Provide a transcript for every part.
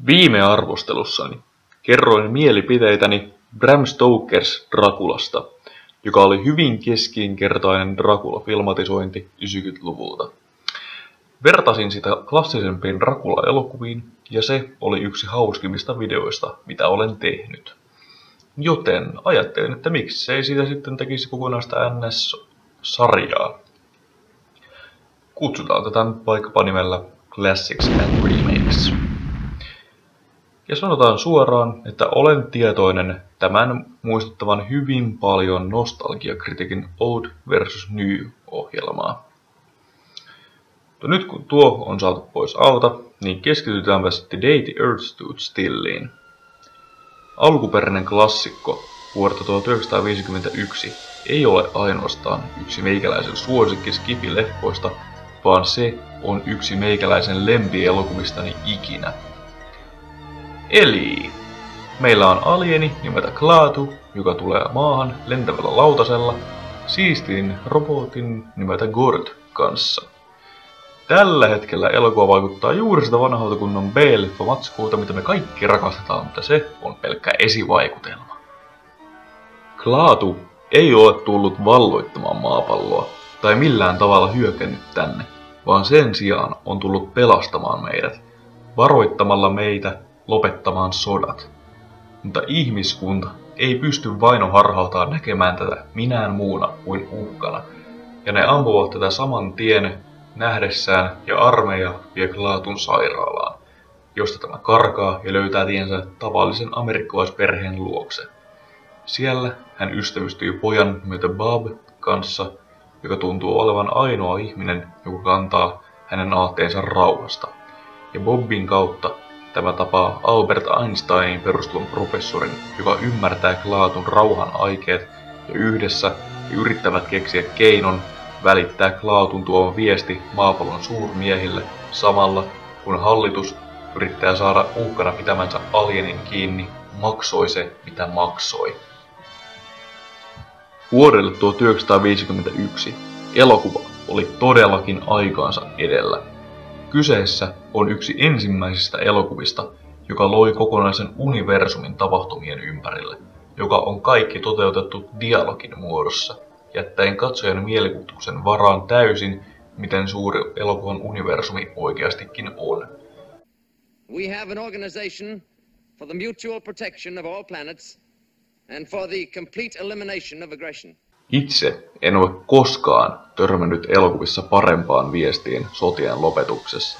Viime arvostelussani kerroin mielipiteitäni Bram Stokers Draculasta, joka oli hyvin keskinkertainen Dracula-filmatisointi 90-luvulta. Vertasin sitä klassisempiin Dracula-elokuviin, ja se oli yksi hauskimmista videoista, mitä olen tehnyt. Joten ajattelin, että miksei siitä sitten tekisi kokonaista NS-sarjaa. Kutsutaan tätä vaikkapa nimellä Classics and Remakes. Ja sanotaan suoraan, että olen tietoinen tämän muistuttavan hyvin paljon nostalgiakritiikin Old vs. New-ohjelmaa. Nyt kun tuo on saatu pois alta, niin keskitytäänpä The Day the Earth Stood Stilliin. Alkuperäinen klassikko vuodelta 1951 ei ole ainoastaan yksi meikäläisen suosikki skifi-leffoista, vaan se on yksi meikäläisen lempielokuvistani ikinä. Eli meillä on alieni nimeltä Klaatu, joka tulee maahan lentävällä lautasella, siistiin robotin nimeltä Gord kanssa. Tällä hetkellä elokuva vaikuttaa juuri sitä vanhalta kunnon B-leffa-matskuuta, mitä me kaikki rakastetaan, mutta se on pelkkä esivaikutelma. Klaatu ei ole tullut valloittamaan maapalloa tai millään tavalla hyökännyt tänne, vaan sen sijaan on tullut pelastamaan meidät, varoittamalla meitä lopettamaan sodat. Mutta ihmiskunta ei pysty vainoharhaltaan näkemään tätä minään muuna kuin uhkana, ja ne ampuvat tätä saman tien nähdessään, ja armeija vie Klaatun sairaalaan, josta tämä karkaa ja löytää tiensä tavallisen amerikkalaisperheen luokse. Siellä hän ystävystyy pojan nimeltä Bob kanssa, joka tuntuu olevan ainoa ihminen, joka kantaa hänen aatteensa rauhasta. Ja Bobbin kautta tämä tapaa Albert Einsteinin perustuvan professorin, joka ymmärtää Klaatun rauhan aikeet, ja yhdessä he yrittävät keksiä keinon välittää Klaatun tuoman viesti maapallon suurmiehille samalla, kun hallitus yrittää saada uhkana pitämänsä alienin kiinni, maksoi se mitä maksoi. Vuodelle 1951 elokuva oli todellakin aikaansa edellä. Kyseessä on yksi ensimmäisistä elokuvista, joka loi kokonaisen universumin tapahtumien ympärille, joka on kaikki toteutettu dialogin muodossa, jättäen katsojan mielikuvituksen varaan täysin, miten suuri elokuvan universumi oikeastikin on. We have an organization for the mutual protection of all planets and for the complete elimination of aggression. Itse en ole koskaan törmännyt elokuvissa parempaan viestiin sotien lopetuksessa.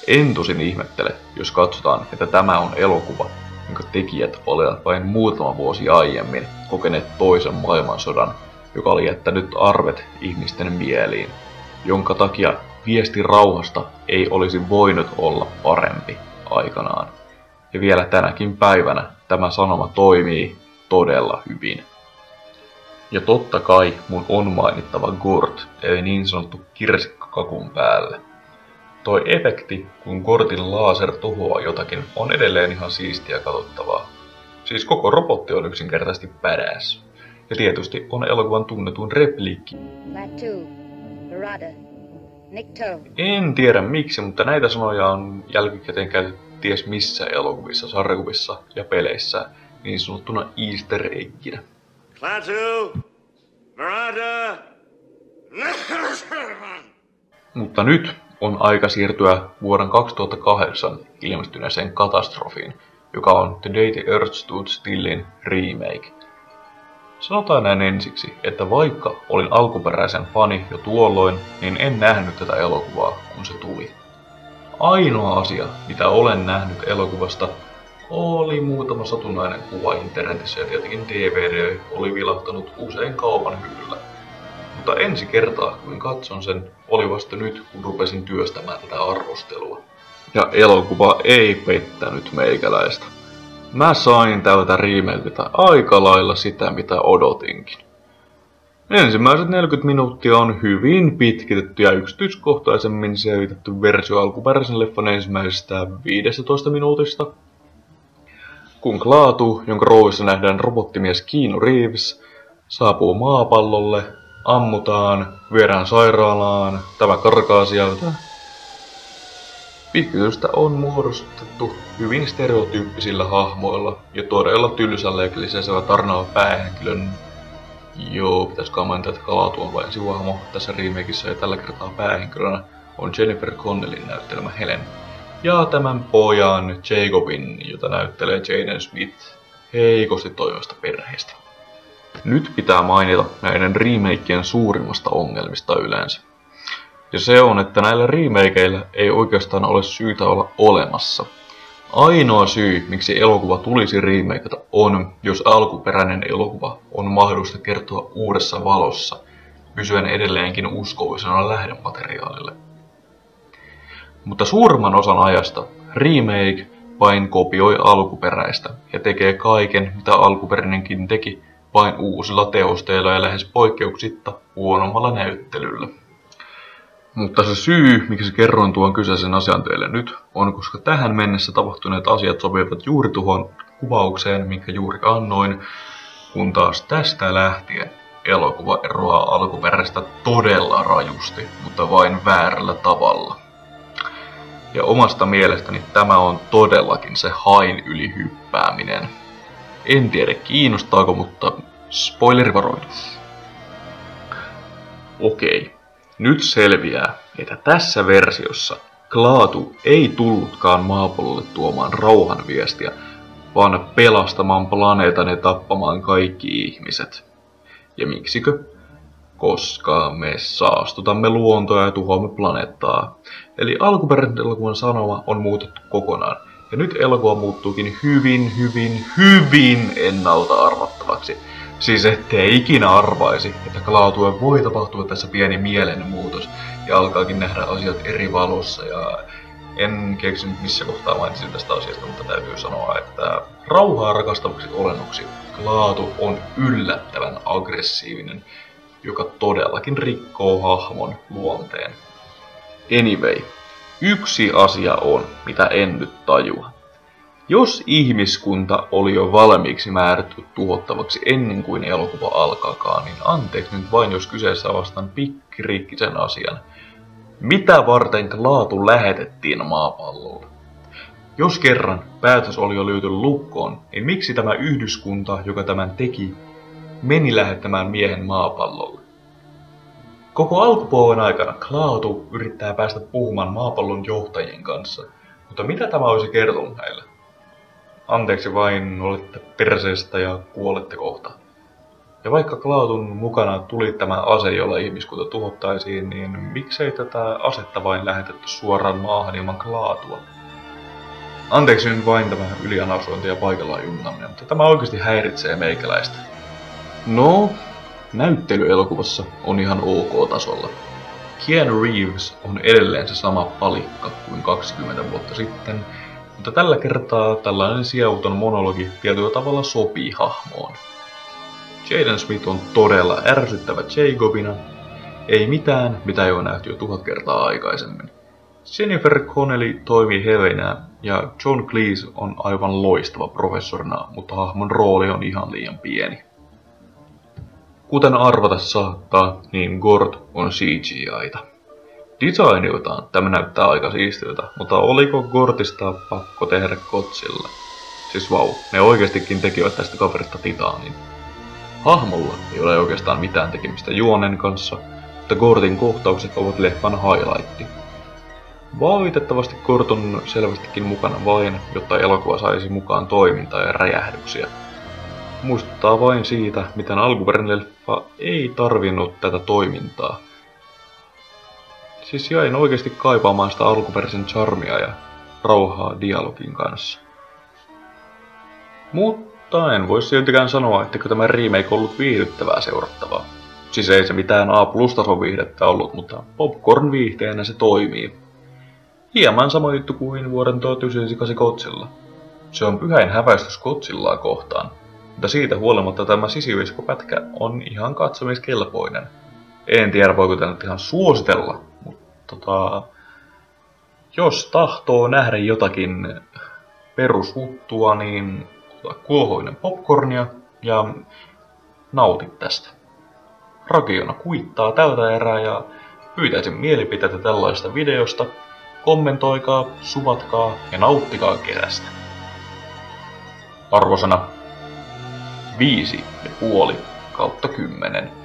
En tosin ihmettele, jos katsotaan, että tämä on elokuva, jonka tekijät olivat vain muutama vuosi aiemmin kokeneet toisen maailmansodan, joka oli jättänyt arvet ihmisten mieliin, jonka takia viesti rauhasta ei olisi voinut olla parempi aikanaan. Ja vielä tänäkin päivänä tämä sanoma toimii todella hyvin. Ja totta kai mun on mainittava Gord, eli niin sanottu kirsikka kakun päälle. Toi efekti, kun Gordin laser tuhoaa jotakin, on edelleen ihan siistiä katsottavaa. Siis koko robotti on yksinkertaisesti badass. Ja tietysti on elokuvan tunnetuin repliikki. En tiedä miksi, mutta näitä sanoja on jälkikäteen käytetty ties missä elokuvissa, sarjakuvissa ja peleissä niin sanottuna easter egginä. Mutta nyt on aika siirtyä vuoden 2008 ilmestyneeseen katastrofiin, joka on The Day the Earth Stood Stillin remake. Sanotaan näin ensiksi, että vaikka olin alkuperäisen fani jo tuolloin, niin en nähnyt tätä elokuvaa, kun se tuli. Ainoa asia, mitä olen nähnyt elokuvasta, oli muutama satunnainen kuva internetissä ja tietenkin DVD oli vilahtanut usein kaupan hyllyllä. Mutta ensi kertaa, kun katson sen, oli vasta nyt, kun rupesin työstämään tätä arvostelua. Ja elokuva ei pettänyt meikäläistä. Mä sain tältä remakeltä aika lailla sitä, mitä odotinkin. Ensimmäiset 40 minuuttia on hyvin pitkitetty ja yksityiskohtaisemmin selvitetty versio alkuperäisen leffan ensimmäisestä 15 minuutista. Kun Klaatu, jonka roolissa nähdään robottimies Keanu Reeves, saapuu maapallolle, ammutaan, viedään sairaalaan, tämä karkaa sieltä. Pikkuystä on muodostettu hyvin stereotyyppisillä hahmoilla ja todella tylsällä ja lisäisellä tarnalla päähenkilön. Joo, pitäisikö mainita, että Klaatu on vain sivuhahmo tässä remakeissa ja tällä kertaa päähenkilönä on Jennifer Connellin näyttelemä Helen. Ja tämän pojan Jacobin, jota näyttelee Jaden Smith heikosti toimivasta perheestä. Nyt pitää mainita näiden remakeien suurimmasta ongelmista yleensä. Ja se on, että näillä remakeilla ei oikeastaan ole syytä olla olemassa. Ainoa syy, miksi elokuva tulisi remakeata on, jos alkuperäinen elokuva on mahdollista kertoa uudessa valossa, pysyen edelleenkin uskollisena lähdemateriaalille. Mutta suurimman osan ajasta remake vain kopioi alkuperäistä ja tekee kaiken, mitä alkuperäinenkin teki, vain uusilla tehosteilla ja lähes poikkeuksitta huonommalla näyttelyllä. Mutta se syy, miksi kerroin tuon kyseisen asian teille nyt, on koska tähän mennessä tapahtuneet asiat sopivat juuri tuohon kuvaukseen, minkä juuri annoin, kun taas tästä lähtien elokuva eroaa alkuperäistä todella rajusti, mutta vain väärällä tavalla. Ja omasta mielestäni tämä on todellakin se hain yli hyppääminen. En tiedä kiinnostaako, mutta spoilerivaroitus. Okei. Nyt selviää, että tässä versiossa Klaatu ei tullutkaan maapallolle tuomaan rauhan viestiä, vaan pelastamaan planeetan ja tappamaan kaikki ihmiset. Ja miksikö? Koska me saastutamme luontoa ja tuhoamme planeettaa. Eli alkuperäisen elokuvan sanoma on muutettu kokonaan. Ja nyt elokuva muuttuukin hyvin ennalta arvattavaksi. Siis ettei ikinä arvaisi, että Klaatuun voi tapahtua tässä pieni mielenmuutos ja alkaakin nähdä asiat eri valossa. Ja en keksinyt missä kohtaa mainitsin tästä asiasta, mutta täytyy sanoa, että rauhaa rakastavaksi olennoksi Klaatu on yllättävän aggressiivinen, joka todellakin rikkoo hahmon luonteen. Anyway, yksi asia on, mitä en nyt tajua. Jos ihmiskunta oli jo valmiiksi määrätty tuhottavaksi ennen kuin elokuva alkaakaan, niin anteeksi nyt vain jos kyseessä vastaan pikkiriikkisen asian. Mitä varten Klaatu lähetettiin maapallolle? Jos kerran päätös oli jo lyöty lukkoon, niin miksi tämä yhdyskunta, joka tämän teki, meni lähettämään miehen maapallolle? Koko alkupuolen aikana Klaatu yrittää päästä puhumaan maapallon johtajien kanssa, mutta mitä tämä olisi kertonut heille? Anteeksi vain, olette perseestä ja kuolette kohta. Ja vaikka Klaatun mukana tuli tämä ase, jolla ihmiskunta tuhottaisiin, niin miksei tätä asetta vain lähetetty suoraan maahan ilman Klaatua? Anteeksi nyt vain tämä ylianasointi ja paikallaan jungaminen, mutta tämä oikeasti häiritsee meikäläistä. No, näyttely elokuvassa on ihan ok-tasolla. Keanu Reeves on edelleen se sama palikka kuin 20 vuotta sitten, mutta tällä kertaa tällainen sievuton monologi tietyllä tavalla sopii hahmoon. Jaden Smith on todella ärsyttävä Jacobina, ei mitään, mitä ei ole nähty jo 1000 kertaa aikaisemmin. Jennifer Connelly toimii Helenä ja John Cleese on aivan loistava professorina, mutta hahmon rooli on ihan liian pieni. Kuten arvata saattaa, niin Gord on CGI-ta. Designiltaan tämä näyttää aika siistiltä, mutta oliko Gordista pakko tehdä Godzilla? Siis vau, ne oikeastikin tekivät tästä kaverista titaanin. Hahmolla ei ole oikeastaan mitään tekemistä juonen kanssa, mutta Gordin kohtaukset ovat leffan highlightti. Valitettavasti Gord on selvästikin mukana vain, jotta elokuva saisi mukaan toimintaa ja räjähdyksiä. Muistuttaa vain siitä, miten alkuperäinen leffa ei tarvinnut tätä toimintaa. Siis jäin oikeasti kaipaamaan sitä alkuperäisen charmia ja rauhaa dialogin kanssa. Mutta en voi siltikään sanoa, etteikö tämä remake ollut viihdyttävää seurattavaa. Siis ei se mitään A+-tason viihdettä ollut, mutta popcorn-viihteenä se toimii. Hieman sama juttu kuin vuoden 1998 Godzilla. Se on pyhäin häväistys Godzillaa kohtaan, mutta siitä huolimatta tämä sisiviskopätkä on ihan katsomiskelpoinen. En tiedä voiko tätä nyt ihan suositella, mutta jos tahtoo nähdä jotakin perushuttua, niin ota kuohoinen popcornia ja nautit tästä. Rakiona kuittaa tältä erää ja pyytäisin mielipiteitä tällaista videosta. kommentoikaa, suvatkaa ja nauttikaa kesästä. Arvosana 5,5/10.